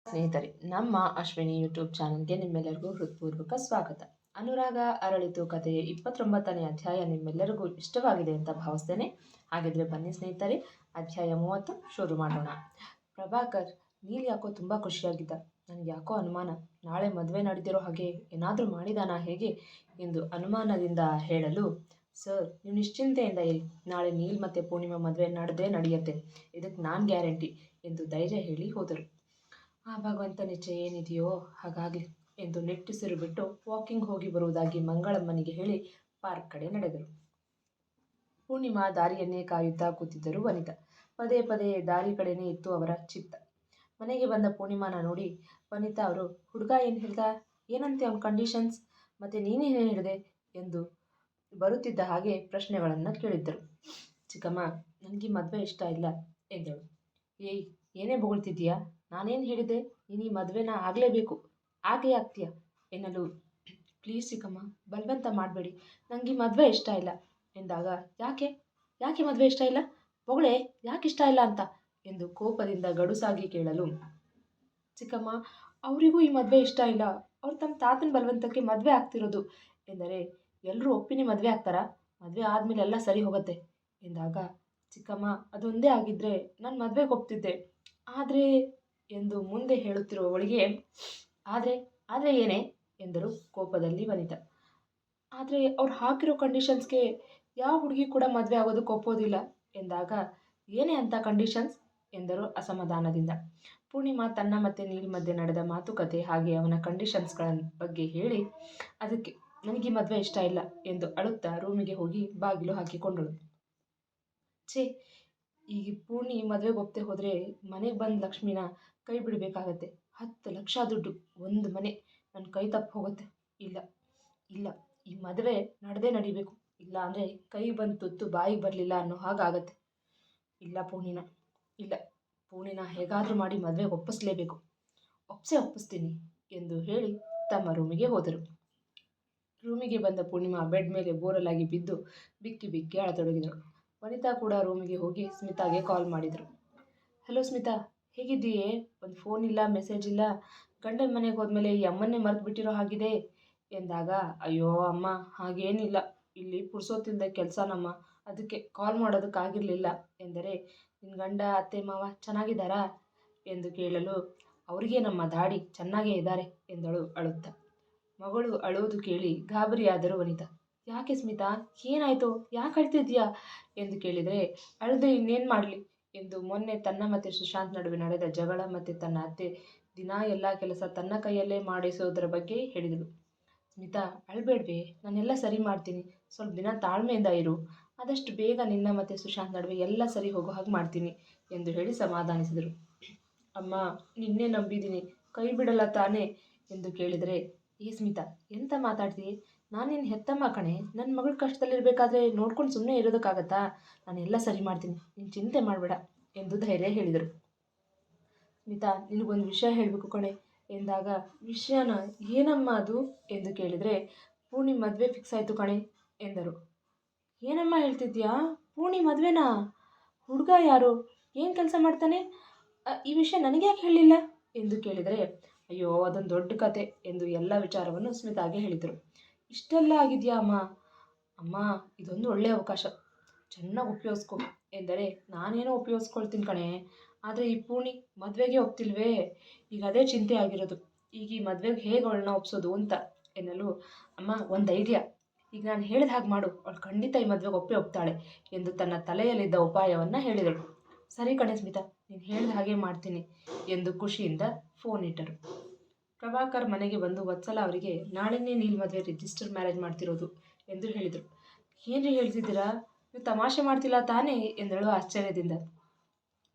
ಸ್ನೇಹಿತರೆ, ನಮ್ಮ ಅಶ್ವಿನಿ ಯೂಟ್ಯೂಬ್ ಚಾನಲ್ಗೆ ನಿಮ್ಮೆಲ್ಲರಿಗೂ ಹೃತ್ಪೂರ್ವಕ ಸ್ವಾಗತ. ಅನುರಾಗ ಅರಳಿತು ಕಥೆಯ 29ನೇ ಅಧ್ಯಾಯ ನಿಮ್ಮೆಲ್ಲರಿಗೂ ಇಷ್ಟವಾಗಿದೆ ಅಂತ ಭಾವಿಸ್ತೇನೆ. ಹಾಗಿದ್ರೆ ಬನ್ನಿ ಸ್ನೇಹಿತರೆ, ಅಧ್ಯಾಯ 30 ಶುರು ಮಾಡೋಣ. ಪ್ರಭಾಕರ್, ನೀಲ್ ಯಾಕೋ ತುಂಬ ಖುಷಿಯಾಗಿದ್ದ. ನನಗೆ ಯಾಕೋ ಅನುಮಾನ, ನಾಳೆ ಮದುವೆ ನಡೆದಿರೋ ಹಾಗೆ ಏನಾದರೂ ಮಾಡಿದಾನಾ ಹೇಗೆ ಎಂದು ಅನುಮಾನದಿಂದ ಹೇಳಲು, ಸರ್ ನೀವು ನಿಶ್ಚಿಂತೆಯಿಂದ ಇರಿ, ನಾಳೆ ನೀಲ್ ಮತ್ತು ಪೂರ್ಣಿಮಾ ಮದುವೆ ನಡೆಯುತ್ತೆ, ಇದಕ್ಕೆ ನಾನು ಗ್ಯಾರಂಟಿ ಎಂದು ಧೈರ್ಯ ಹೇಳಿ ಹೋದರು. ಆ ಭಗವಂತನ ಇಚ್ಛೆ ಏನಿದೆಯೋ ಹಾಗಾಗಲಿ ಎಂದು ನಿಟ್ಟುಸಿರು ಬಿಟ್ಟು ವಾಕಿಂಗ್ ಹೋಗಿ ಬರುವುದಾಗಿ ಮಂಗಳಮ್ಮನಿಗೆ ಹೇಳಿ ಪಾರ್ಕ್ ಕಡೆ ನಡೆದರು. ಪೂರ್ಣಿಮಾ ದಾರಿಯನ್ನೇ ಕಾಯುತ್ತಾ ಕೂತಿದ್ದರು. ವನಿತಾ ಪದೇ ಪದೇ ದಾರಿ ಕಡೆನೇ ಇತ್ತು ಅವರ ಚಿತ್ತ. ಮನೆಗೆ ಬಂದ ಪೂರ್ಣಿಮಾನ ನೋಡಿ ವನಿತಾ ಅವರು, ಹುಡುಗ ಏನು ಹೇಳ್ದ, ಏನಂತೆ ಅವನ ಕಂಡೀಷನ್ಸ್, ಮತ್ತು ನೀನೇನು ಹೇಳಿದೆ ಎಂದು ಬರುತ್ತಿದ್ದ ಹಾಗೆ ಪ್ರಶ್ನೆಗಳನ್ನು ಕೇಳಿದ್ದರು. ಚಿಕ್ಕಮ್ಮ, ನನಗೆ ಮದುವೆ ಇಷ್ಟ ಇಲ್ಲ ಎಂದಳು. ಏಯ್, ಏನೇ ಬೊಗಳ್ತಿದ್ದೀಯಾ, ನಾನೇನು ಹೇಳಿದೆ, ನೀನು ಈ ಮದುವೆನ ಆಗಲೇಬೇಕು, ಆಗೇ ಆಗ್ತೀಯ ಎನ್ನಲು, ಪ್ಲೀಸ್ ಚಿಕ್ಕಮ್ಮ, ಬಲವಂತ ಮಾಡಬೇಡಿ, ನನಗೆ ಈ ಮದುವೆ ಇಷ್ಟ ಇಲ್ಲ ಎಂದಾಗ, ಯಾಕೆ ಮದುವೆ ಇಷ್ಟ ಇಲ್ಲ, ಬೊಗಳೆ, ಯಾಕೆ ಇಷ್ಟ ಇಲ್ಲ ಅಂತ ಎಂದು ಕೋಪದಿಂದ ಗಡುಸಾಗಿ ಕೇಳಲು, ಚಿಕ್ಕಮ್ಮ, ಅವರಿಗೂ ಈ ಮದುವೆ ಇಷ್ಟ ಇಲ್ಲ, ಅವ್ರು ತಮ್ಮ ತಾತನ ಬಲವಂತಕ್ಕೆ ಮದುವೆ ಆಗ್ತಿರೋದು ಎಂದರೆ, ಎಲ್ಲರೂ ಒಪ್ಪಿನೇ ಮದುವೆ ಆಗ್ತಾರಾ, ಮದುವೆ ಆದಮೇಲೆ ಎಲ್ಲ ಸರಿ ಹೋಗುತ್ತೆ ಎಂದಾಗ, ಚಿಕ್ಕಮ್ಮ, ಅದೊಂದೇ ಆಗಿದ್ದರೆ ನಾನು ಮದುವೆಗೆ ಒಪ್ತಿದ್ದೆ, ಆದರೆ ಎಂದು ಮುಂದೆ ಹೇಳುತ್ತಿರುವವಳಿಗೆ, ಆದರೆ ಏನೇ ಎಂದರು ಕೋಪದಲ್ಲಿ ವನಿತಾ. ಆದರೆ ಅವ್ರು ಹಾಕಿರೋ ಕಂಡೀಷನ್ಸ್ಗೆ ಯಾವ ಹುಡುಗಿ ಕೂಡ ಮದುವೆ ಆಗೋದಕ್ಕೆ ಒಪ್ಪೋದಿಲ್ಲ ಎಂದಾಗ, ಏನೇ ಅಂತ ಕಂಡೀಷನ್ಸ್ ಎಂದರು ಅಸಮಾಧಾನದಿಂದ. ಪೂರ್ಣಿಮಾ ತನ್ನ ಮತ್ತು ನೀಲ್ ಮಧ್ಯೆ ನಡೆದ ಮಾತುಕತೆ ಹಾಗೆ ಅವನ ಕಂಡೀಷನ್ಸ್ಗಳ ಬಗ್ಗೆ ಹೇಳಿ, ಅದಕ್ಕೆ ನನಗೆ ಮದುವೆ ಇಷ್ಟ ಇಲ್ಲ ಎಂದು ಅಳುತ್ತಾ ರೂಮಿಗೆ ಹೋಗಿ ಬಾಗಿಲು ಹಾಕಿಕೊಂಡಳು. ಛೇ, ಈಗ ಪೂರ್ಣಿ ಮದುವೆಗೆ ಒಪ್ಪದೆ ಹೋದರೆ ಮನೆಗೆ ಬಂದ ಲಕ್ಷ್ಮಿನ ಕೈ ಬಿಡಬೇಕಾಗತ್ತೆ. 10 ಲಕ್ಷ ದುಡ್ಡು, ಒಂದು ಮನೆ, ನನ್ನ ಕೈ ತಪ್ಪು ಹೋಗುತ್ತೆ. ಇಲ್ಲ, ಈ ಮದುವೆ ನಡಿಬೇಕು, ಇಲ್ಲ ಅಂದರೆ ಕೈ ಬಂದು ತುತ್ತು ಬಾಯಿಗೆ ಬರಲಿಲ್ಲ ಅನ್ನೋ ಹಾಗಾಗತ್ತೆ. ಇಲ್ಲ ಪೂರ್ಣಿನ ಹೇಗಾದರೂ ಮಾಡಿ ಮದುವೆಗೆ ಒಪ್ಪಿಸ್ಲೇಬೇಕು, ಒಪ್ಪಿಸ್ತೀನಿ ಎಂದು ಹೇಳಿ ತಮ್ಮ ರೂಮಿಗೆ ಹೋದರು. ರೂಮಿಗೆ ಬಂದ ಪೂರ್ಣಿಮಾ ಬೆಡ್ ಮೇಲೆ ಬೋರಲಾಗಿ ಬಿದ್ದು ಬಿಕ್ಕಿ ಅಳತೊಡಗಿದಳು. ವನಿತಾ ಕೂಡ ರೂಮಿಗೆ ಹೋಗಿ ಸ್ಮಿತಾಗೆ ಕಾಲ್ ಮಾಡಿದರು. ಹಲೋ ಸ್ಮಿತಾ, ಹೇಗಿದ್ದೀಯೇ, ಒಂದು ಫೋನ್ ಇಲ್ಲ, ಮೆಸೇಜ್ ಇಲ್ಲ, ಗಂಡನ ಮನೆಗೆ ಹೋದ್ಮೇಲೆ ಈ ಅಮ್ಮನ್ನೇ ಮರೆತು ಬಿಟ್ಟಿರೋ ಹಾಗಿದೆ ಎಂದಾಗ, ಅಯ್ಯೋ ಅಮ್ಮ, ಹಾಗೇನಿಲ್ಲ, ಇಲ್ಲಿ ಪುರ್ಸೋತಿಲ್ದೆ ಕೆಲಸನಮ್ಮ, ಅದಕ್ಕೆ ಕಾಲ್ ಮಾಡೋದಕ್ಕಾಗಿರಲಿಲ್ಲ ಎಂದರೆ, ನಿನ್ನ ಗಂಡ ಅತ್ತೆ ಮಾವ ಚೆನ್ನಾಗಿದ್ದಾರಾ ಎಂದು ಕೇಳಲು, ಅವರಿಗೆ ನಮ್ಮ ದಾಡಿ ಚೆನ್ನಾಗೇ ಇದ್ದಾರೆ ಎಂದಳು ಅಳುತ್ತಾ. ಮಗಳು ಅಳುವುದು ಕೇಳಿ ಗಾಬರಿಯಾದರು ವನಿತಾ. ಯಾಕೆ ಸ್ಮಿತಾ, ಏನಾಯಿತು, ಯಾಕೆ ಅಳ್ತಿದ್ಯಾ ಎಂದು ಕೇಳಿದರೆ, ಅಳದೆ ಇನ್ನೇನು ಮಾಡಲಿ ಎಂದು ಮೊನ್ನೆ ತನ್ನ ಮತ್ತು ಸುಶಾಂತ್ ನಡುವೆ ನಡೆದ ಜಗಳ ಮತ್ತು ತನ್ನ ಅತ್ತೆ ದಿನ ಎಲ್ಲ ಕೆಲಸ ತನ್ನ ಕೈಯಲ್ಲೇ ಮಾಡಿಸೋದರ ಬಗ್ಗೆ ಹೇಳಿದಳು. ಸ್ಮಿತಾ, ಅಳಬೇಡ್ವೆ, ನಾನೆಲ್ಲ ಸರಿ ಮಾಡ್ತೀನಿ, ಸ್ವಲ್ಪ ದಿನ ತಾಳ್ಮೆಯಿಂದ ಇರು, ಆದಷ್ಟು ಬೇಗ ನಿನ್ನ ಮತ್ತು ಸುಶಾಂತ್ ನಡುವೆ ಎಲ್ಲ ಸರಿ ಹೋಗೋ ಹಾಗೆ ಮಾಡ್ತೀನಿ ಎಂದು ಹೇಳಿ ಸಮಾಧಾನಿಸಿದರು. ಅಮ್ಮ, ನಿನ್ನೆ ನಂಬಿದ್ದೀನಿ, ಕೈ ಬಿಡಲ್ಲ ತಾನೇ ಎಂದು ಕೇಳಿದರೆ, ಸ್ಮಿತಾ, ಎಂತ ಮಾತಾಡ್ತೀವಿ, ನಾನೇನು ಹೆತ್ತಮ್ಮ ಕಣೆ, ನನ್ನ ಮಗಳ ಕಷ್ಟದಲ್ಲಿರಬೇಕಾದ್ರೆ ನೋಡ್ಕೊಂಡು ಸುಮ್ಮನೆ ಇರೋದಕ್ಕಾಗತ್ತಾ, ನಾನೆಲ್ಲ ಸರಿ ಮಾಡ್ತೀನಿ, ನೀನು ಚಿಂತೆ ಮಾಡಬೇಡ ಎಂದು ಧೈರ್ಯ ಹೇಳಿದರು. ಸ್ಮಿತಾ, ನಿನಗೊಂದು ವಿಷಯ ಹೇಳಬೇಕು ಕಣೆ ಎಂದಾಗ, ವಿಷಯನ, ಏನಮ್ಮ ಅದು ಎಂದು ಕೇಳಿದರೆ, ಪೂರ್ಣಿ ಮದುವೆ ಫಿಕ್ಸ್ ಆಯಿತು ಕಣೆ ಎಂದರು. ಏನಮ್ಮ ಹೇಳ್ತಿದ್ಯಾ, ಪೂರ್ಣಿ ಮದುವೆನಾ, ಹುಡುಗ ಯಾರು, ಏನು ಕೆಲಸ ಮಾಡ್ತಾನೆ, ಈ ವಿಷಯ ನನಗೆ ಯಾಕೆ ಹೇಳಿಲ್ಲ ಎಂದು ಕೇಳಿದರೆ, ಅಯ್ಯೋ ಅದೊಂದು ದೊಡ್ಡ ಕತೆ ಎಂದು ಎಲ್ಲ ವಿಚಾರವನ್ನು ಸ್ಮಿತಾಗೆ ಹೇಳಿದರು. ಇಷ್ಟೆಲ್ಲ ಆಗಿದೆಯಾ ಅಮ್ಮ, ಇದೊಂದು ಒಳ್ಳೆಯ ಅವಕಾಶ, ಚೆನ್ನಾಗಿ ಉಪಯೋಗಿಸ್ಕೊ ಎಂದರೆ, ನಾನೇನೋ ಉಪಯೋಗಿಸ್ಕೊಳ್ತೀನಿ ಕಣೆ, ಆದರೆ ಈ ಪೂರ್ಣಿ ಮದುವೆಗೆ ಒಪ್ತಿಲ್ವೇ, ಈಗ ಅದೇ ಚಿಂತೆ ಆಗಿರೋದು, ಈಗ ಈ ಮದುವೆಗೆ ಹೇಗೆ ಅವಳನ್ನ ಒಪ್ಸೋದು ಅಂತ ಎನ್ನಲು, ಅಮ್ಮ ಒಂದು ಐಡಿಯಾ, ಈಗ ನಾನು ಹೇಳಿದ ಹಾಗೆ ಮಾಡು, ಅವಳು ಖಂಡಿತ ಈ ಮದುವೆಗೆ ಒಪ್ತಾಳೆ ಎಂದು ತನ್ನ ತಲೆಯಲ್ಲಿದ್ದ ಉಪಾಯವನ್ನು ಹೇಳಿದಳು. ಸರಿ ಕಣೆ ಸ್ಮಿತಾ, ನೀನು ಹೇಳಿದ ಹಾಗೆ ಮಾಡ್ತೀನಿ ಎಂದು ಖುಷಿಯಿಂದ ಫೋನ್ ಇಟ್ಟರು. ಪ್ರಭಾಕರ್ ಮನೆಗೆ ಬಂದು ವತ್ಸಲ ಅವರಿಗೆ, ನಾಳೆನೇ ನೀಲ್ ಮದುವೆ ರಿಜಿಸ್ಟರ್ ಮ್ಯಾರೇಜ್ ಮಾಡ್ತಿರೋದು ಎಂದು ಹೇಳಿದರು. ಏನ್ರಿ ಹೇಳ್ತಿದ್ದೀರಾ, ನೀವು ತಮಾಷೆ ಮಾಡ್ತಿಲ್ಲ ತಾನೇ ಎಂದಳು ಆಶ್ಚರ್ಯದಿಂದ.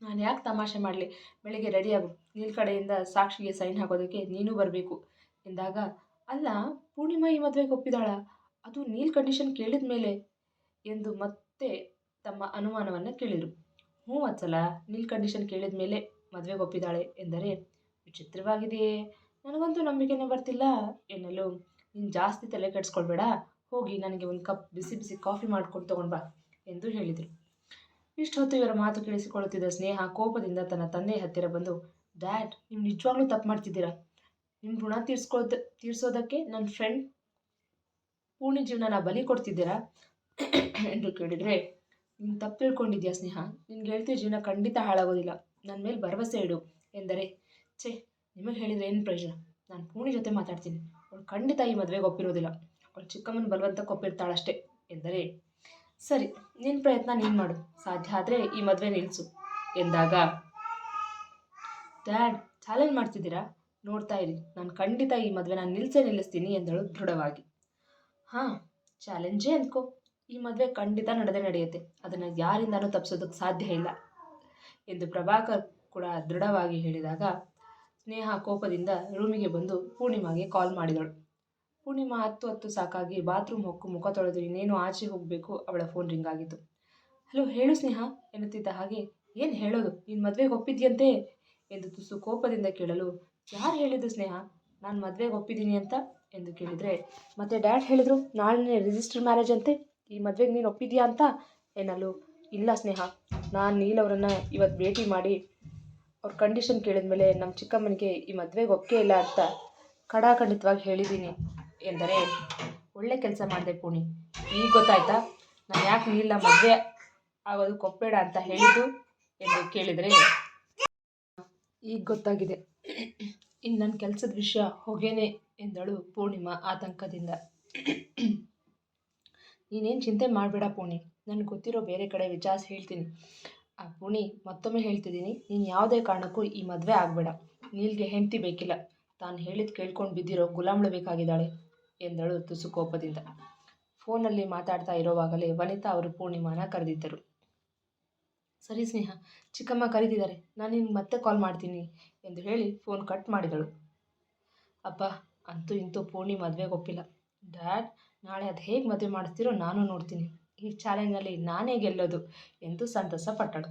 ನಾನು ಯಾಕೆ ತಮಾಷೆ ಮಾಡಲಿ, ಬೆಳಗ್ಗೆ ರೆಡಿಯಾಗು, ನೀಲ್ ಕಡೆಯಿಂದ ಸಾಕ್ಷಿಗೆ ಸೈನ್ ಹಾಕೋದಕ್ಕೆ ನೀನು ಬರಬೇಕು ಎಂದಾಗ, ಅಲ್ಲ ಪೂರ್ಣಿಮಾ ಈ ಮದುವೆಗೆ ಒಪ್ಪಿದಾಳ, ಅದು ನೀಲ್ ಕಂಡೀಷನ್ ಕೇಳಿದ ಮೇಲೆ ಎಂದು ಮತ್ತೆ ತಮ್ಮ ಅನುಮಾನವನ್ನು ಕೇಳಿದರು. ಹ್ಞೂ ವತ್ಸಲ, ನೀಲ್ ಕಂಡೀಷನ್ ಕೇಳಿದ ಮೇಲೆ ಮದುವೆಗೆ ಒಪ್ಪಿದಾಳೆ ಎಂದರೆ, ವಿಚಿತ್ರವಾಗಿದೆಯೇ, ನನಗಂತೂ ನಂಬಿಕೆನೇ ಬರ್ತಿಲ್ಲ ಎನ್ನಲು, ನೀನು ಜಾಸ್ತಿ ತಲೆ ಕೆಡಿಸ್ಕೊಳ್ಬೇಡ, ಹೋಗಿ ನನಗೆ ಒಂದು ಕಪ್ ಬಿಸಿ ಕಾಫಿ ಮಾಡ್ಕೊಂಡು ತೊಗೊಂಡು ಬಾ ಎಂದು ಹೇಳಿದರು. ಇಷ್ಟು ಹೊತ್ತು ಇವರ ಮಾತು ಕೇಳಿಸಿಕೊಳ್ಳುತ್ತಿದ್ದ ಸ್ನೇಹ ಕೋಪದಿಂದ ತನ್ನ ತಂದೆಯ ಹತ್ತಿರ ಬಂದು, ಡ್ಯಾಡ್, ನೀವು ನಿಜವಾಗ್ಲೂ ತಪ್ಪು ಮಾಡ್ತಿದ್ದೀರಾ. ನಿಮ್ಮ ಋಣ ತೀರ್ಸೋದಕ್ಕೆ ನನ್ನ ಫ್ರೆಂಡ್ ಪೂರ್ಣಿ ಜೀವನನ ಬಲಿ ಕೊಡ್ತಿದ್ದೀರಾ ಎಂದು ಕೇಳಿದರೆ, ನೀನು ತಪ್ಪು ತಿಳ್ಕೊಂಡಿದ್ಯಾ ಸ್ನೇಹ. ನಿನ್ನ ಗೆಳತಿ ಜೀವನ ಖಂಡಿತ ಹಾಳಾಗೋದಿಲ್ಲ. ನನ್ನ ಮೇಲೆ ಭರವಸೆ ಇಡು ಎಂದರೆ, ಛೇ, ನಿಮಗೆ ಹೇಳಿದರೆ ಏನು ಪ್ರಯೋಜನ. ನಾನು ಪೂರ್ಣಿ ಜೊತೆ ಮಾತಾಡ್ತೀನಿ. ಅವಳು ಖಂಡಿತ ಈ ಮದುವೆಗೆ ಒಪ್ಪಿರೋದಿಲ್ಲ. ಅವಳು ಚಿಕ್ಕಮ್ಮನ ಬಲವಂತಕ್ಕೆ ಒಪ್ಪಿರ್ತಾಳಷ್ಟೇ ಎಂದರೆ, ಸರಿ, ನಿನ್ನ ಪ್ರಯತ್ನ ನೀನು ಮಾಡು. ಸಾಧ್ಯ ಆದರೆ ಈ ಮದುವೆ ನಿಲ್ಲಿಸು ಎಂದಾಗ, ಡ್ಯಾಡ್, ಚಾಲೆಂಜ್ ಮಾಡ್ತಿದ್ದೀರಾ? ನೋಡ್ತಾ ಇರಿ, ನಾನು ಖಂಡಿತ ಈ ಮದುವೆನ ನಿಲ್ಲಿಸ್ತೀನಿ ಎಂದಳು ದೃಢವಾಗಿ. ಹಾಂ, ಚಾಲೆಂಜೇ ಅಂದ್ಕೋ. ಈ ಮದುವೆ ಖಂಡಿತ ನಡೆಯುತ್ತೆ. ಅದನ್ನು ಯಾರಿಂದನೂ ತಪ್ಪಿಸೋದಕ್ಕೆ ಸಾಧ್ಯ ಇಲ್ಲ ಎಂದು ಪ್ರಭಾಕರ್ ಕೂಡ ದೃಢವಾಗಿ ಹೇಳಿದಾಗ, ಸ್ನೇಹ ಕೋಪದಿಂದ ರೂಮಿಗೆ ಬಂದು ಪೂರ್ಣಿಮಾಗೆ ಕಾಲ್ ಮಾಡಿದಳು. ಪೂರ್ಣಿಮಾ ಹತ್ತು ಸಾಕಾಗಿ ಬಾತ್ರೂಮ್ ಹೊಕ್ಕು ಮುಖ ತೊಳೆದು ಇನ್ನೇನು ಆಚೆ ಹೋಗಬೇಕು. ಅವಳ ಫೋನ್ ರಿಂಗ್ ಆಗಿತ್ತು. ಹಲೋ, ಹೇಳು ಸ್ನೇಹ ಎನ್ನುತ್ತಿದ್ದ ಹಾಗೆ, ಏನು ಹೇಳೋದು, ನೀನು ಮದುವೆಗೆ ಒಪ್ಪಿದ್ಯಂತೆ ಎಂದು ತುಸು ಕೋಪದಿಂದ ಕೇಳಲು, ಯಾರು ಹೇಳಿದ್ದು ಸ್ನೇಹ ನಾನು ಮದುವೆಗೆ ಒಪ್ಪಿದ್ದೀನಿ ಅಂತ ಎಂದು ಕೇಳಿದರೆ, ಮತ್ತೆ ಡ್ಯಾಡ್ ಹೇಳಿದ್ರು ನಾಳೆ ರಿಜಿಸ್ಟರ್ ಮ್ಯಾರೇಜ್ ಅಂತೆ, ಈ ಮದುವೆಗೆ ನೀನು ಒಪ್ಪಿದ್ಯಾ ಅಂತ ಎನ್ನಲು, ಇಲ್ಲ ಸ್ನೇಹ, ನಾನು ನೀಲ್ ಅವರನ್ನು ಇವತ್ತು ಭೇಟಿ ಮಾಡಿ ಅವ್ರ ಕಂಡೀಷನ್ ಕೇಳಿದ ಮೇಲೆ ನಮ್ಮ ಚಿಕ್ಕಮ್ಮನಿಗೆ ಈ ಮದುವೆಗೆ ಒಪ್ಪಿಗೆ ಇಲ್ಲ ಅಂತ ಖಡಾಖಂಡಿತವಾಗಿ ಹೇಳಿದ್ದೀನಿ ಎಂದರೆ, ಒಳ್ಳೆ ಕೆಲಸ ಮಾಡಿದೆ ಪೂರ್ಣಿ. ಈಗ ಗೊತ್ತಾಯ್ತಾ ನಾನು ಯಾಕೆ ನೀಲ್ನ ಮದುವೆ ಆಗೋದಕ್ಕೆ ಒಪ್ಪಬೇಡ ಅಂತ ಹೇಳಿದ್ದು ಎಂದು ಕೇಳಿದರೆ, ಈಗ ಗೊತ್ತಾಗಿದೆ. ಇನ್ನು ನನ್ನ ಕೆಲಸದ ವಿಷಯ ಹೊಗೆನೆ ಎಂದಳು ಪೂರ್ಣಿಮಾ ಆತಂಕದಿಂದ. ನೀನೇನು ಚಿಂತೆ ಮಾಡಬೇಡ ಪೂರ್ಣಿ, ನನಗೆ ಗೊತ್ತಿರೋ ಬೇರೆ ಕಡೆ ವಿಚಾರಿಸಿ ಹೇಳ್ತೀನಿ. ಪೂರ್ಣಿ, ಮತ್ತೊಮ್ಮೆ ಹೇಳ್ತಿದ್ದೀನಿ, ನೀನು ಯಾವುದೇ ಕಾರಣಕ್ಕೂ ಈ ಮದುವೆ ಆಗಬೇಡ. ನೀಲ್ಗೆ ಹೆಂಡತಿ ಬೇಕಿಲ್ಲ, ತಾನು ಹೇಳಿದ್ದು ಕೇಳ್ಕೊಂಡು ಬಿದ್ದಿರೋ ಗುಲಾಮ್ಳು ಬೇಕಾಗಿದ್ದಾಳೆ ಎಂದಳು ತುಸು ಕೋಪದಿಂದ. ಫೋನಲ್ಲಿ ಮಾತಾಡ್ತಾ ಇರೋವಾಗಲೇ ವನಿತಾ ಅವರು ಪೂರ್ಣಿಮಾನ ಕರೆದಿದ್ದರು. ಸರಿ ಸ್ನೇಹ, ಚಿಕ್ಕಮ್ಮ ಕರೀತಿದ್ದಾರೆ, ನಾನು ನಿನ್ಗೆ ಮತ್ತೆ ಕಾಲ್ ಮಾಡ್ತೀನಿ ಎಂದು ಹೇಳಿ ಫೋನ್ ಕಟ್ ಮಾಡಿದಳು. ಅಪ್ಪ, ಅಂತೂ ಇಂತೂ ಪೂರ್ಣಿ ಮದುವೆಗೆ ಒಪ್ಪಿಲ್ಲ. ಡ್ಯಾಡ್, ನಾಳೆ ಅದು ಹೇಗೆ ಮದುವೆ ಮಾಡಿಸ್ತೀರೋ ನಾನು ನೋಡ್ತೀನಿ. ಈ ಚಾಲೆಂಜ್ನಲ್ಲಿ ನಾನೇ ಗೆಲ್ಲೋದು ಎಂದು ಸಂತಸ ಪಟ್ಟಳು.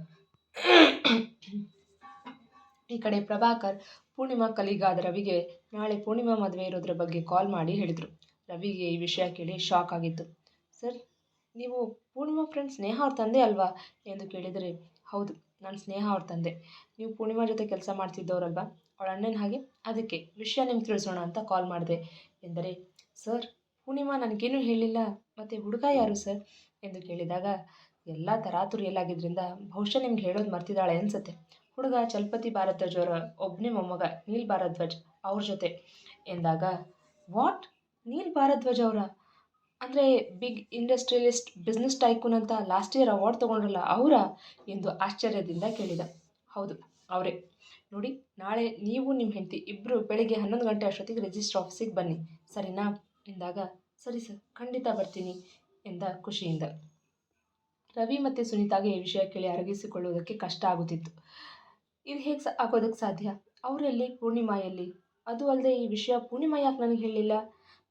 ಈ ಕಡೆ ಪ್ರಭಾಕರ್ ಪೂರ್ಣಿಮಾ ಕಲೀಗಾದ ರವಿಗೆ ನಾಳೆ ಪೂರ್ಣಿಮಾ ಮದುವೆ ಇರೋದ್ರ ಬಗ್ಗೆ ಕಾಲ್ ಮಾಡಿ ಹೇಳಿದರು. ರವಿಗೆ ಈ ವಿಷಯ ಕೇಳಿ ಶಾಕ್ ಆಗಿತ್ತು. ಸರ್, ನೀವು ಪೂರ್ಣಿಮಾ ಫ್ರೆಂಡ್ ಸ್ನೇಹ ಅವ್ರ ತಂದೆ ಅಲ್ವಾ ಎಂದು ಕೇಳಿದರೆ, ಹೌದು, ನಾನು ಸ್ನೇಹ ಅವ್ರ ತಂದೆ. ನೀವು ಪೂರ್ಣಿಮಾ ಜೊತೆ ಕೆಲಸ ಮಾಡ್ತಿದ್ದವರಲ್ವಾ, ಅವಳ ಅಣ್ಣನ ಹಾಗೆ, ಅದಕ್ಕೆ ವಿಷಯ ನಿಮ್ಗೆ ತಿಳಿಸೋಣ ಅಂತ ಕಾಲ್ ಮಾಡಿದೆ ಎಂದರೆ, ಸರ್, ಪೂರ್ಣಿಮಾ ನನಗೇನು ಹೇಳಿಲ್ಲ, ಮತ್ತು ಹುಡುಗ ಯಾರು ಸರ್ ಎಂದು ಕೇಳಿದಾಗ, ಎಲ್ಲ ತರಾತುರಿಯಲ್ಲಾಗಿದ್ದರಿಂದ ಬಹುಶಃ ನಿಮ್ಗೆ ಹೇಳೋದು ಮರ್ತಿದ್ದಾಳೆ ಅನಿಸುತ್ತೆ. ಹುಡುಗ ಚಲಪತಿ ಭಾರದ್ವಾಜ್ ಅವರ ಒಬ್ಬನೇ ಮೊಮ್ಮಗ ನೀಲ್ ಭಾರದ್ವಾಜ್, ಅವ್ರ ಜೊತೆ ಎಂದಾಗ, ವಾಟ್, ನೀಲ್ ಭಾರದ್ವಾಜ್ ಅವರ ಅಂದರೆ ಬಿಗ್ ಇಂಡಸ್ಟ್ರಿಯಲಿಸ್ಟ್, ಬಿಸ್ನೆಸ್ ಟೈಕೂನ್ ಅಂತ ಲಾಸ್ಟ್ ಇಯರ್ ಅವಾರ್ಡ್ ತೊಗೊಂಡ್ರಲ್ಲ ಅವರಾ ಎಂದು ಆಶ್ಚರ್ಯದಿಂದ ಕೇಳಿದ. ಹೌದು, ಅವರೇ. ನೋಡಿ, ನಾಳೆ ನೀವು ನಿಮ್ಮ ಹೆಂಡತಿ ಇಬ್ಬರು ಬೆಳಗ್ಗೆ 11 ಗಂಟೆ ಅಷ್ಟೊತ್ತಿಗೆ ರಿಜಿಸ್ಟರ್ ಆಫೀಸಿಗೆ ಬನ್ನಿ, ಸರಿನಾ ಎಂದಾಗ, ಸರಿ ಸರ್, ಖಂಡಿತ ಬರ್ತೀನಿ ಎಂದ ಖುಷಿಯಿಂದ. ರವಿ ಮತ್ತು ಸುನೀತಾಗೆ ಈ ವಿಷಯ ಕೇಳಿ ಅರಗಿಸಿಕೊಳ್ಳುವುದಕ್ಕೆ ಕಷ್ಟ ಆಗುತ್ತಿತ್ತು. ಇದು ಹೇಗೆ ಆಗೋದಕ್ಕೆ ಸಾಧ್ಯ, ಅವರೆಲ್ಲಿ, ಪೂರ್ಣಿಮಾ ಎಲ್ಲಿ, ಅದು ಅಲ್ಲದೆ ಈ ವಿಷಯ ಪೂರ್ಣಿಮಾ ಯಾಕೆ ನನಗೆ ಹೇಳಿಲ್ಲ,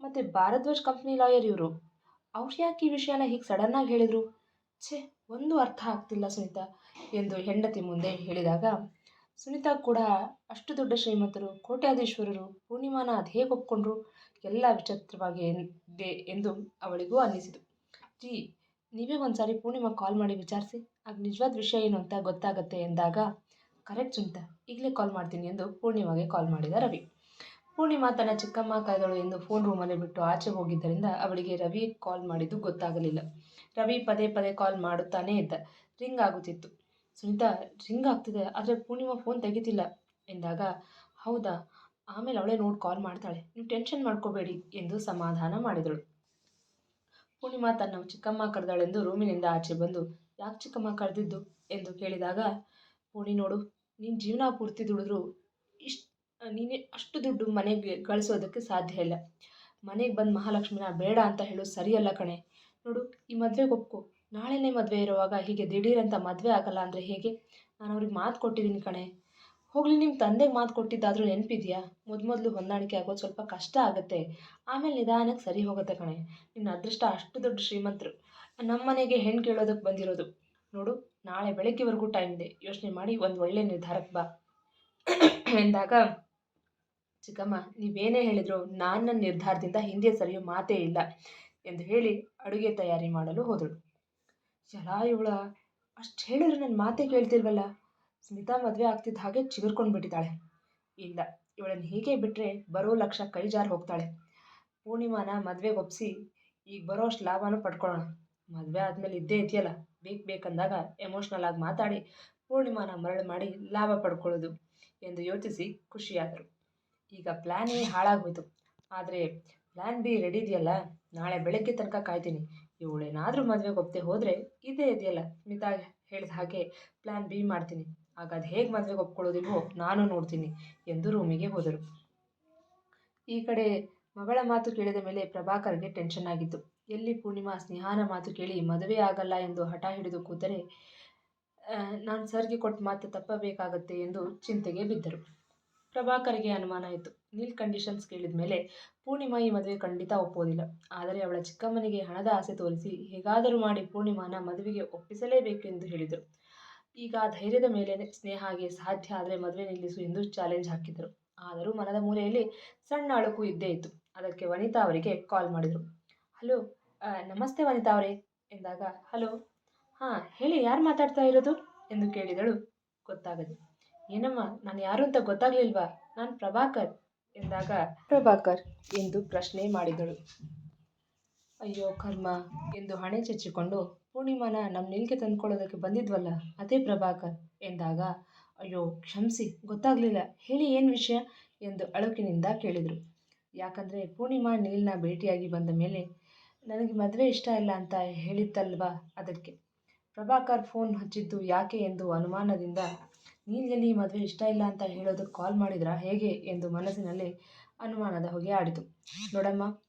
ಮತ್ತು ಭಾರದ್ವಾಜ್ ಕಂಪ್ನಿ ಲಾಯರ್ ಇವರು, ಅವ್ರು ಯಾಕೆ ಈ ವಿಷಯನ ಹೀಗೆ ಸಡನ್ನಾಗಿ ಹೇಳಿದರು, ಛೇ, ಒಂದು ಅರ್ಥ ಆಗ್ತಿಲ್ಲ ಸುನೀತಾ ಎಂದು ಹೆಂಡತಿ ಮುಂದೆ ಹೇಳಿದಾಗ, ಸುನೀತಾ ಕೂಡ ಅಷ್ಟು ದೊಡ್ಡ ಶ್ರೀಮಂತರು, ಕೋಟ್ಯಾಧೀಶ್ವರರು, ಪೂರ್ಣಿಮಾನ ಅದು ಹೇಗೆ ಒಪ್ಕೊಂಡ್ರು, ಎಲ್ಲ ವಿಚಿತ್ರವಾಗಿ ಎಂದು ಅವಳಿಗೂ ಅನ್ನಿಸಿತು. ಜಿ, ನೀವೇ ಒಂದು ಸಾರಿ ಪೂರ್ಣಿಮಾ ಕಾಲ್ ಮಾಡಿ ವಿಚಾರಿಸಿ, ಆಗ ನಿಜವಾದ ವಿಷಯ ಏನು ಅಂತ ಗೊತ್ತಾಗತ್ತೆ ಎಂದಾಗ, ಕರೆಕ್ಟ್ ಸುನೀತಾ, ಈಗಲೇ ಕಾಲ್ ಮಾಡ್ತೀನಿ ಎಂದು ಪೂರ್ಣಿಮಾಗೆ ಕಾಲ್ ಮಾಡಿದ ರವಿ. ಪೂರ್ಣಿಮಾ ತನ್ನ ಚಿಕ್ಕಮ್ಮ ಕರೆದಳು ಎಂದು ಫೋನ್ ರೂಮಲ್ಲಿ ಬಿಟ್ಟು ಆಚೆ ಹೋಗಿದ್ದರಿಂದ ಅವಳಿಗೆ ರವಿ ಕಾಲ್ ಮಾಡಿದ್ದು ಗೊತ್ತಾಗಲಿಲ್ಲ. ರವಿ ಪದೇ ಪದೇ ಕಾಲ್ ಮಾಡುತ್ತಾನೇ ಇದ್ದ. ರಿಂಗ್ ಆಗುತ್ತಿತ್ತು. ಸುನೀತಾ, ರಿಂಗ್ ಆಗ್ತಿದೆ, ಆದರೆ ಪೂರ್ಣಿಮಾ ಫೋನ್ ತೆಗಿತಿಲ್ಲ ಎಂದಾಗ, ಹೌದಾ, ಆಮೇಲೆ ಅವಳೇ ನೋಡಿ ಕಾಲ್ ಮಾಡ್ತಾಳೆ, ನೀವು ಟೆನ್ಷನ್ ಮಾಡ್ಕೋಬೇಡಿ ಎಂದು ಸಮಾಧಾನ ಮಾಡಿದಳು. ಪೂರ್ಣಿಮಾ ತನ್ನ ಚಿಕ್ಕಮ್ಮ ಕರೆದಳೆಂದು ರೂಮಿನಿಂದ ಆಚೆ ಬಂದು, ಯಾಕೆ ಚಿಕ್ಕಮ್ಮ ಕರೆದಿದ್ದು ಎಂದು ಕೇಳಿದಾಗ, ಪೂರ್ಣಿ ನೋಡು, ನೀನು ಜೀವನ ಪೂರ್ತಿ ದುಡಿದ್ರು ನೀನೇ ಅಷ್ಟು ದುಡ್ಡು ಮನೆಗೆ ಗಳಿಸೋದಕ್ಕೆ ಸಾಧ್ಯ ಇಲ್ಲ. ಮನೆಗೆ ಬಂದು ಮಹಾಲಕ್ಷ್ಮಿನ ಬೇಡ ಅಂತ ಹೇಳೋದು ಸರಿಯಲ್ಲ ಕಣೆ. ನೋಡು, ಈ ಮದುವೆಗೆ ಒಪ್ಕೊ. ನಾಳೆನೇ ಮದುವೆ ಇರುವಾಗ ಹೀಗೆ ದಿಢೀರಂತ ಮದುವೆ ಆಗಲ್ಲ ಅಂದರೆ ಹೇಗೆ? ನಾನು ಅವ್ರಿಗೆ ಮಾತು ಕೊಟ್ಟಿದ್ದೀನಿ ಕಣೆ. ಹೋಗಲಿ, ನಿಮ್ಮ ತಂದೆಗೆ ಮಾತು ಕೊಟ್ಟಿದ್ದಾದರೂ ನೆನಪಿದೆಯಾ? ಮೊದಲು ಹೊಂದಾಣಿಕೆ ಆಗೋದು ಸ್ವಲ್ಪ ಕಷ್ಟ ಆಗುತ್ತೆ, ಆಮೇಲೆ ನಿಧಾನಕ್ಕೆ ಸರಿ ಹೋಗುತ್ತೆ ಕಣೆ. ನಿನ್ನ ಅದೃಷ್ಟ ಅಷ್ಟು ದೊಡ್ಡ ಶ್ರೀಮಂತರು ನಮ್ಮ ಮನೆಗೆ ಹೆಣ್ಣು ಕೇಳೋದಕ್ಕೆ ಬಂದಿರೋದು. ನೋಡು, ನಾಳೆ ಬೆಳಗ್ಗೆವರೆಗೂ ಟೈಮ್ ಇದೆ, ಯೋಚನೆ ಮಾಡಿ ಒಂದು ಒಳ್ಳೆ ನಿರ್ಧಾರಕ್ಕೆ ಬಾ ಎಂದಾಗ, ಚಿಕ್ಕಮ್ಮ, ನೀವೇನೇ ಹೇಳಿದ್ರು ನಾನು ನನ್ನ ನಿರ್ಧಾರದಿಂದ ಹಿಂದೆ ಸರಿಯೋ ಮಾತೇ ಇಲ್ಲ ಎಂದು ಹೇಳಿ ಅಡುಗೆ ತಯಾರಿ ಮಾಡಲು ಹೋದಳು. ಎಲ್ಲ ಇವಳ ಅಷ್ಟು ಹೇಳಿದ್ರು ನನ್ನ ಮಾತೇ ಕೇಳ್ತಿಲ್ವಲ್ಲ. ಸ್ಮಿತಾ ಮದುವೆ ಆಗ್ತಿದ್ದ ಹಾಗೆ ಚಿಗುರ್ಕೊಂಡು ಬಿಟ್ಟಿದ್ದಾಳೆ. ಇಲ್ಲ, ಇವಳನ್ನು ಹೀಗೆ ಬಿಟ್ಟರೆ ಬರೋ ಲಕ್ಷ ಕೈ ಜಾರಿ ಹೋಗ್ತಾಳೆ. ಪೂರ್ಣಿಮಾನ ಮದುವೆಗೆ ಒಪ್ಪಿಸಿ ಈಗ ಬರೋ ಅಷ್ಟು ಲಾಭನೂ ಪಡ್ಕೊಳ್ಳೋಣ. ಮದುವೆ ಆದಮೇಲೆ ಇದ್ದೇ ಇದೆಯಲ್ಲ, ಬೇಕಂದಾಗ ಎಮೋಷ್ನಲ್ ಆಗಿ ಮಾತಾಡಿ ಪೂರ್ಣಿಮಾನ ಮರಳು ಮಾಡಿ ಲಾಭ ಪಡ್ಕೊಳ್ಳೋದು ಎಂದು ಯೋಚಿಸಿ ಖುಷಿಯಾದರು. ಈಗ ಪ್ಲ್ಯಾನ್ ಎ ಹಾಳಾಗೋಯ್ತು, ಆದರೆ ಪ್ಲ್ಯಾನ್ ಬಿ ರೆಡಿ ಇದೆಯಲ್ಲ. ನಾಳೆ ಬೆಳಗ್ಗೆ ತನಕ ಕಾಯ್ತೀನಿ. ಇವಳೇನಾದರೂ ಮದುವೆಗೆ ಒಪ್ಪದೆ ಹೋದರೆ ಇದೇ ಇದೆಯಲ್ಲ, ಸ್ಮಿತಾ ಹೇಳಿದ ಹಾಗೆ ಪ್ಲ್ಯಾನ್ ಬಿ ಮಾಡ್ತೀನಿ. ಆಗ ಅದು ಹೇಗೆ ಮದುವೆಗೆ ಒಪ್ಕೊಳ್ಳೋದಿಲ್ವೋ ನಾನು ನೋಡ್ತೀನಿ ಎಂದು ರೂಮಿಗೆ ಹೋದರು. ಈ ಕಡೆ ಮಗಳ ಮಾತು ಕೇಳಿದ ಮೇಲೆ ಪ್ರಭಾಕರ್ಗೆ ಟೆನ್ಷನ್ ಆಗಿತ್ತು. ಎಲ್ಲಿ ಪೂರ್ಣಿಮಾ ಸ್ನೇಹಾನ ಮಾತು ಕೇಳಿ ಮದುವೆ ಆಗಲ್ಲ ಎಂದು ಹಠ ಹಿಡಿದು ಕೂತರೆ ನಾನು ಸರ್ಗೆ ಕೊಟ್ಟ ಮಾತು ತಪ್ಪಬೇಕಾಗತ್ತೆ ಎಂದು ಚಿಂತೆಗೆ ಬಿದ್ದರು. ಪ್ರಭಾಕರ್ಗೆ ಅನುಮಾನ ಇತ್ತು. ನೀಲ್ ಕಂಡೀಷನ್ಸ್ ಕೇಳಿದ ಮೇಲೆ ಪೂರ್ಣಿಮಾ ಈ ಮದುವೆ ಖಂಡಿತ ಒಪ್ಪೋದಿಲ್ಲ. ಆದರೆ ಅವಳ ಚಿಕ್ಕಮ್ಮನಿಗೆ ಹಣದ ಆಸೆ ತೋರಿಸಿ ಹೇಗಾದರೂ ಮಾಡಿ ಪೂರ್ಣಿಮಾನ ಮದುವೆಗೆ ಒಪ್ಪಿಸಲೇಬೇಕು ಎಂದು ಹೇಳಿದರು. ಈಗ ಧೈರ್ಯದ ಮೇಲೆ ಸ್ನೇಹಾಗೆ ಸಾಧ್ಯ ಆದರೆ ಮದುವೆ ನಿಲ್ಲಿಸು ಎಂದು ಚಾಲೆಂಜ್ ಹಾಕಿದರು. ಆದರೂ ಮನದ ಮೂಲೆಯಲ್ಲಿ ಸಣ್ಣ ಅಳುಕು ಇದ್ದೇ ಇತ್ತು. ಅದಕ್ಕೆ ವನಿತಾ ಅವರಿಗೆ ಕಾಲ್ ಮಾಡಿದರು. ಹಲೋ, ನಮಸ್ತೆ ವನಿತಾ ಅವರೇ ಎಂದಾಗ, ಹಲೋ, ಹಾಂ ಹೇಳಿ, ಯಾರು ಮಾತಾಡ್ತಾ ಇರೋದು ಎಂದು ಕೇಳಿದಳು ಗೊತ್ತಾಗದೆ. ಏನಮ್ಮ, ನಾನು ಯಾರು ಅಂತ ಗೊತ್ತಾಗ್ಲಿಲ್ವಾ? ನಾನು ಪ್ರಭಾಕರ್ ಎಂದಾಗ, ಪ್ರಭಾಕರ್ ಎಂದು ಪ್ರಶ್ನೆ ಮಾಡಿದಳು. ಅಯ್ಯೋ ಕರ್ಮ ಎಂದು ಹಣೆ ಚಚ್ಚಿಕೊಂಡು, ಪೂರ್ಣಿಮಾನ ನಮ್ಮ ನಿಲ್ಗೆ ತಂದ್ಕೊಳ್ಳೋದಕ್ಕೆ ಬಂದಿದ್ವಲ್ಲ, ಅದೇ ಪ್ರಭಾಕರ್ ಎಂದಾಗ, ಅಯ್ಯೋ ಕ್ಷಮಿಸಿ, ಗೊತ್ತಾಗಲಿಲ್ಲ, ಹೇಳಿ ಏನು ವಿಷಯ ಎಂದು ಅಳುಕಿನಿಂದ ಕೇಳಿದರು. ಯಾಕಂದರೆ ಪೂರ್ಣಿಮಾ ನೀಲ್ನ ಭೇಟಿಯಾಗಿ ಬಂದ ಮೇಲೆ ನನಗೆ ಮದುವೆ ಇಷ್ಟ ಇಲ್ಲ ಅಂತ ಹೇಳಿದ್ದಲ್ವಾ, ಅದಕ್ಕೆ. ಪ್ರಭಾಕರ್ ಫೋನ್ ಹಚ್ಚಿದ್ದು ಯಾಕೆ ಎಂದು ಅನುಮಾನದಿಂದ, ನೀಲ್ಗೆಲ್ಲಿ ಮದುವೆ ಇಷ್ಟ ಇಲ್ಲ ಅಂತ ಹೇಳೋದಕ್ಕೆ ಕಾಲ್ ಮಾಡಿದ್ರಾ ಹೇಗೆ ಎಂದು ಮನಸ್ಸಿನಲ್ಲಿ ಅನುಮಾನದ ಹೊಗೆ ಆಡಿತು. ನೋಡಮ್ಮ,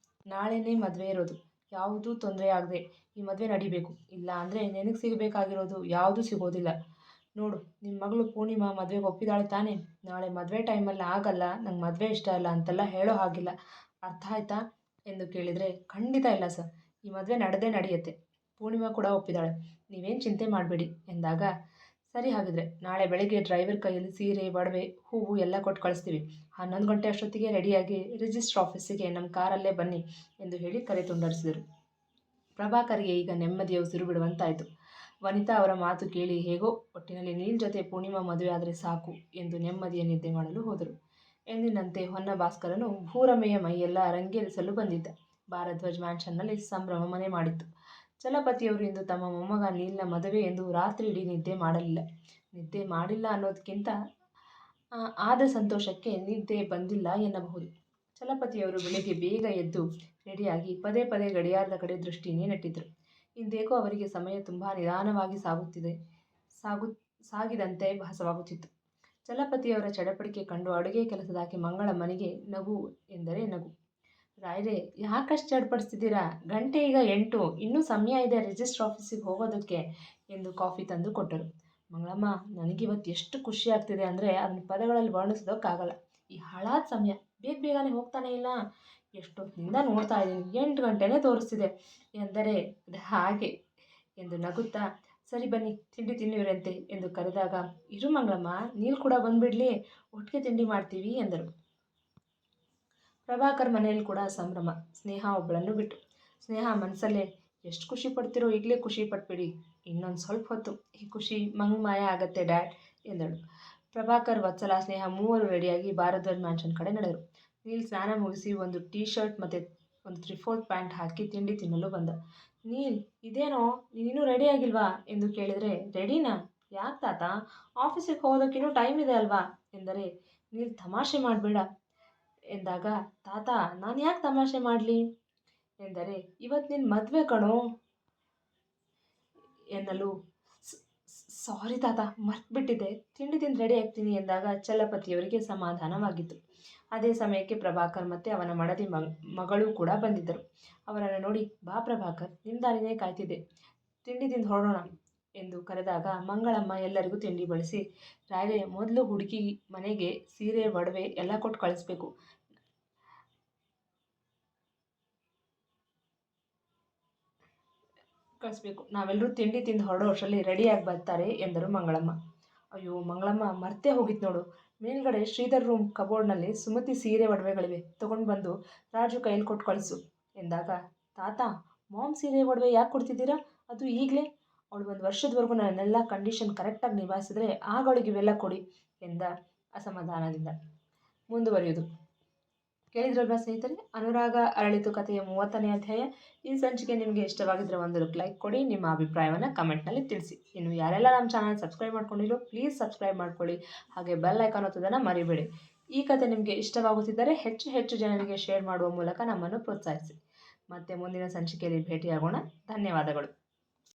ನಾಳೆನೇ ಮದುವೆ ಇರೋದು. ಯಾವುದೂ ತೊಂದರೆ ಆಗದೆ ಈ ಮದುವೆ ನಡಿಬೇಕು. ಇಲ್ಲ ಅಂದರೆ ನಿನಗೆ ಸಿಗಬೇಕಾಗಿರೋದು ಯಾವುದೂ ಸಿಗೋದಿಲ್ಲ. ನೋಡು, ನಿಮ್ಮ ಮಗಳು ಪೂರ್ಣಿಮಾ ಮದುವೆಗೆ ಒಪ್ಪಿದಾಳೆ ತಾನೇ. ನಾಳೆ ಮದುವೆ ಟೈಮಲ್ಲಿ ಆಗಲ್ಲ, ನಂಗೆ ಮದುವೆ ಇಷ್ಟ ಇಲ್ಲ ಅಂತೆಲ್ಲ ಹೇಳೋ ಹಾಗಿಲ್ಲ, ಅರ್ಥ ಆಯ್ತಾ ಎಂದು ಕೇಳಿದರೆ, ಖಂಡಿತ ಇಲ್ಲ ಸರ್, ಈ ಮದುವೆ ನಡೆಯುತ್ತೆ. ಪೂರ್ಣಿಮಾ ಕೂಡ ಒಪ್ಪಿದಾಳೆ, ನೀವೇನು ಚಿಂತೆ ಮಾಡಬೇಡಿ ಎಂದಾಗ, ಸರಿ ಹಾಗಿದ್ರೆ ನಾಳೆ ಬೆಳಗ್ಗೆ ಡ್ರೈವರ್ ಕೈಯಲ್ಲಿ ಸೀರೆ, ಒಡವೆ, ಹೂವು ಎಲ್ಲ ಕೊಟ್ಟು ಕಳಿಸ್ತೀವಿ. 11 ಗಂಟೆ ಅಷ್ಟೊತ್ತಿಗೆ ರೆಡಿಯಾಗಿ ರಿಜಿಸ್ಟ್ರ್ ಆಫೀಸಿಗೆ ನಮ್ಮ ಕಾರಲ್ಲೇ ಬನ್ನಿ ಎಂದು ಹೇಳಿ ಕರೆ ತುಂಡರಿಸಿದರು. ಪ್ರಭಾಕರ್ಗೆ ಈಗ ನೆಮ್ಮದಿಯ ಉಸಿರು ಬಿಡುವಂತಾಯಿತು. ವನಿತಾ ಅವರ ಮಾತು ಕೇಳಿ ಹೇಗೋ ಒಟ್ಟಿನಲ್ಲಿ ನೀಲ್ ಜೊತೆ ಪೂರ್ಣಿಮಾ ಮದುವೆ ಆದರೆ ಸಾಕು ಎಂದು ನೆಮ್ಮದಿಯ ನಿದ್ದೆ ಮಾಡಲು ಹೋದರು. ಎಂದಿನಂತೆ ಹೊನ್ನ ಭಾಸ್ಕರನು ಭೂರಮೆಯ ಮೈಯೆಲ್ಲ ರಂಗೇರಿಸಲು ಬಂದಿದ್ದ. ಭಾರದ್ವಾಜ್ ಮ್ಯಾನ್ಷನ್ನಲ್ಲಿ ಸಂಭ್ರಮ ಮನೆ ಮಾಡಿತ್ತು. ಚಲಪತಿಯವರು ಇಂದು ತಮ್ಮ ಮೊಮ್ಮಗ ನೀಲ್ನ ಮದುವೆ ಎಂದು ರಾತ್ರಿ ಇಡೀ ನಿದ್ದೆ ಮಾಡಿಲ್ಲ ಅನ್ನೋದಕ್ಕಿಂತ ಆದ ಸಂತೋಷಕ್ಕೆ ನಿದ್ದೆ ಬಂದಿಲ್ಲ ಎನ್ನಬಹುದು. ಚಲಪತಿಯವರು ಬೆಳಿಗ್ಗೆ ಬೇಗ ಎದ್ದು ರೆಡಿಯಾಗಿ ಪದೇ ಪದೇ ಗಡಿಯಾರದ ಕಡೆ ದೃಷ್ಟಿನೇ ನೆಟ್ಟಿದ್ರು. ಇಂದೇಕೋ ಅವರಿಗೆ ಸಮಯ ತುಂಬ ನಿಧಾನವಾಗಿ ಸಾಗಿದಂತೆ ಭಾಸವಾಗುತ್ತಿತ್ತು. ಚಲಪತಿಯವರ ಚಡಪಡಿಕೆ ಕಂಡು ಅಡುಗೆ ಕೆಲಸದಾಕಿ ಮಂಗಳಮ್ಮನಿಗೆ ನಗು ಎಂದರೆ ನಗು. ರಾಯ್ರೆ, ಯಾಕಷ್ಟು ಚಡ್ಪಡಿಸ್ತಿದ್ದೀರಾ? ಗಂಟೆ ಈಗ 8, ಇನ್ನೂ ಸಮಯ ಇದೆ ರಿಜಿಸ್ಟ್ರ್ ಆಫೀಸಿಗೆ ಹೋಗೋದಕ್ಕೆ ಎಂದು ಕಾಫಿ ತಂದು ಕೊಟ್ಟರು. ಮಂಗಳಮ್ಮ, ನನಗಿವತ್ತು ಎಷ್ಟು ಖುಷಿ ಆಗ್ತಿದೆ ಅಂದರೆ ಅದನ್ನ ಪದಗಳಲ್ಲಿ ವರ್ಣಿಸೋದಕ್ಕಾಗಲ್ಲ. ಈ ಹಾಳಾದ ಸಮಯ ಬೇಗನೆ ಹೋಗ್ತಾನೆ ಇಲ್ಲ. ಎಷ್ಟೊತ್ತಿನಿಂದ ನೋಡ್ತಾ ಇದ್ದೀನಿ, 8 ಗಂಟೆನೇ ತೋರಿಸ್ತಿದೆ ಎಂದರೆ ಹಾಗೆ ಎಂದು ನಗುತ್ತಾ, ಸರಿ ಬನ್ನಿ ತಿಂಡಿ ತಿನ್ನಿವ್ರಂತೆ ಎಂದು ಕರೆದಾಗ, ಇರು ಮಂಗಳಮ್ಮ, ನೀರು ಕೂಡ ಬಂದುಬಿಡಲಿ, ಒಟ್ಟಿಗೆ ತಿಂಡಿ ಮಾಡ್ತೀವಿ ಎಂದರು. ಪ್ರಭಾಕರ್ ಮನೆಯಲ್ಲಿ ಕೂಡ ಸಂಭ್ರಮ. ಸ್ನೇಹ ಒಬ್ಬಳನ್ನು ಬಿಟ್ಟು. ಸ್ನೇಹ ಮನಸ್ಸಲ್ಲೇ, ಎಷ್ಟು ಖುಷಿ ಪಡ್ತಿರೋ ಈಗಲೇ ಖುಷಿ ಪಟ್ಬಿಡಿ, ಇನ್ನೊಂದು ಸ್ವಲ್ಪ ಹೊತ್ತು ಈ ಖುಷಿ ಮಾಯ ಆಗತ್ತೆ ಡ್ಯಾಡ್ ಎಂದಳು. ಪ್ರಭಾಕರ್, ವತ್ಸಲ, ಸ್ನೇಹ ಮೂವರು ರೆಡಿಯಾಗಿ ಭಾರದ್ವಾಜ್ ಮ್ಯಾನ್ಷನ್ ಕಡೆ ನಡೆದರು. ನೀಲ್ ಸ್ನಾನ ಮುಗಿಸಿ ಒಂದು ಟೀ ಶರ್ಟ್ ಮತ್ತು ಒಂದು 3/4 ಪ್ಯಾಂಟ್ ಹಾಕಿ ತಿಂಡಿ ತಿನ್ನಲು ಬಂದ. ನೀಲ್, ಇದೇನೋ ನೀನಿನ್ನೂ ರೆಡಿ ಆಗಿಲ್ವಾ ಎಂದು ಕೇಳಿದರೆ, ರೆಡಿನಾ? ಯಾಕೆ ತಾತ, ಆಫೀಸಿಗೆ ಹೋಗೋದಕ್ಕಿನ್ನೂ ಟೈಮ್ ಇದೆ ಅಲ್ವಾ ಎಂದರೆ, ನೀಲ್ ತಮಾಷೆ ಮಾಡಬೇಡ ಎಂದಾಗ, ತಾತ ನಾನು ಯಾಕೆ ತಮಾಷೆ ಮಾಡಲಿ ಎಂದರೆ, ಇವತ್ತು ನಿನ್ನ ಮದುವೆ ಕಣೋ ಎನ್ನಲು, ಸಾರಿ ತಾತ, ಮರ್ತ್ಬಿಟ್ಟಿದ್ದೆ, ತಿಂಡಿ ತಿಂದು ರೆಡಿ ಆಗ್ತೀನಿ ಎಂದಾಗ ಚಲಪತಿಯವರಿಗೆ ಸಮಾಧಾನವಾಗಿತ್ತು. ಅದೇ ಸಮಯಕ್ಕೆ ಪ್ರಭಾಕರ್ ಮತ್ತು ಅವನ ಮಡದಿ ಮಗಳು ಕೂಡ ಬಂದಿದ್ದರು. ಅವರನ್ನು ನೋಡಿ, ಬಾ ಪ್ರಭಾಕರ್, ನಿಮ್ಮ ದಾರಿನೇ ಕಾಯ್ತಿದ್ದೆ, ತಿಂಡಿ ತಿಂದು ಹೊರಡೋಣ ಎಂದು ಕರೆದಾಗ ಮಂಗಳಮ್ಮ ಎಲ್ಲರಿಗೂ ತಿಂಡಿ ಬಡಿಸಿ, ರಾಯ್ರೆ, ಮೊದಲು ಹುಡುಗಿ ಮನೆಗೆ ಸೀರೆ, ಒಡವೆ ಎಲ್ಲ ಕೊಟ್ಟು ಕಳಿಸ್ಬೇಕು. ನಾವೆಲ್ಲರೂ ತಿಂಡಿ ತಿಂದು ಹೊರಡೋ ಅಷ್ಟರಲ್ಲಿ ರೆಡಿಯಾಗಿ ಬರ್ತಾರೆ ಎಂದರು ಮಂಗಳಮ್ಮ. ಅಯ್ಯೋ ಮಂಗಳಮ್ಮ, ಮರ್ತೇ ಹೋಗಿತ್ತು ನೋಡು, ಮೇಲ್ಗಡೆ ಶ್ರೀಧರ್ ರೂಮ್ ಕಬೋರ್ಡ್ನಲ್ಲಿ ಸುಮತಿ ಸೀರೆ ಒಡವೆಗಳಿವೆ, ತೊಗೊಂಡು ಬಂದು ರಾಜು ಕೈಯಲ್ಲಿ ಕೊಟ್ಟು ಕಳಿಸು ಎಂದಾಗ, ತಾತ ಮಾಮ್ ಸೀರೆ ಒಡವೆ ಯಾಕೆ ಕೊಡ್ತಿದ್ದೀರಾ, ಅದು ಈಗಲೇ? ಅವಳು 1 ವರ್ಷದವರೆಗೂ ನನ್ನೆಲ್ಲ ಕಂಡೀಷನ್ ಕರೆಕ್ಟಾಗಿ ನಿಭಾಯಿಸಿದ್ರೆ ಆಗ ಅವಳಿಗೆ ಇವೆಲ್ಲ ಕೊಡಿ ಎಂದ ಅಸಮಾಧಾನದಿಂದ. ಮುಂದುವರಿಯುವುದು. ಕೇಳಿದ್ರಲ್ವಾ ಸ್ನೇಹಿತರೆ, ಅನುರಾಗ ಅರಳಿತು ಕಥೆಯ 30ನೇ ಅಧ್ಯಾಯ. ಈ ಸಂಚಿಕೆ ನಿಮಗೆ ಇಷ್ಟವಾಗಿದ್ದರೆ ಒಂದು ಲೈಕ್ ಕೊಡಿ, ನಿಮ್ಮ ಅಭಿಪ್ರಾಯವನ್ನು ಕಮೆಂಟ್ನಲ್ಲಿ ತಿಳಿಸಿ. ಇನ್ನು ಯಾರೆಲ್ಲ ನಮ್ಮ ಚಾನಲ್ ಸಬ್ಸ್ಕ್ರೈಬ್ ಮಾಡ್ಕೊಂಡಿರೋ ಪ್ಲೀಸ್ ಸಬ್ಸ್ಕ್ರೈಬ್ ಮಾಡ್ಕೊಳ್ಳಿ, ಹಾಗೆ ಬೆಲ್ ಐಕಾನ್ ಒತ್ತೋದನ್ನು ಮರಿಬೇಡಿ. ಈ ಕಥೆ ನಿಮಗೆ ಇಷ್ಟವಾಗುತ್ತಿದ್ದರೆ ಹೆಚ್ಚು ಹೆಚ್ಚು ಜನರಿಗೆ ಶೇರ್ ಮಾಡುವ ಮೂಲಕ ನಮ್ಮನ್ನು ಪ್ರೋತ್ಸಾಹಿಸಿ. ಮತ್ತೆ ಮುಂದಿನ ಸಂಚಿಕೆಯಲ್ಲಿ ಭೇಟಿಯಾಗೋಣ. ಧನ್ಯವಾದಗಳು.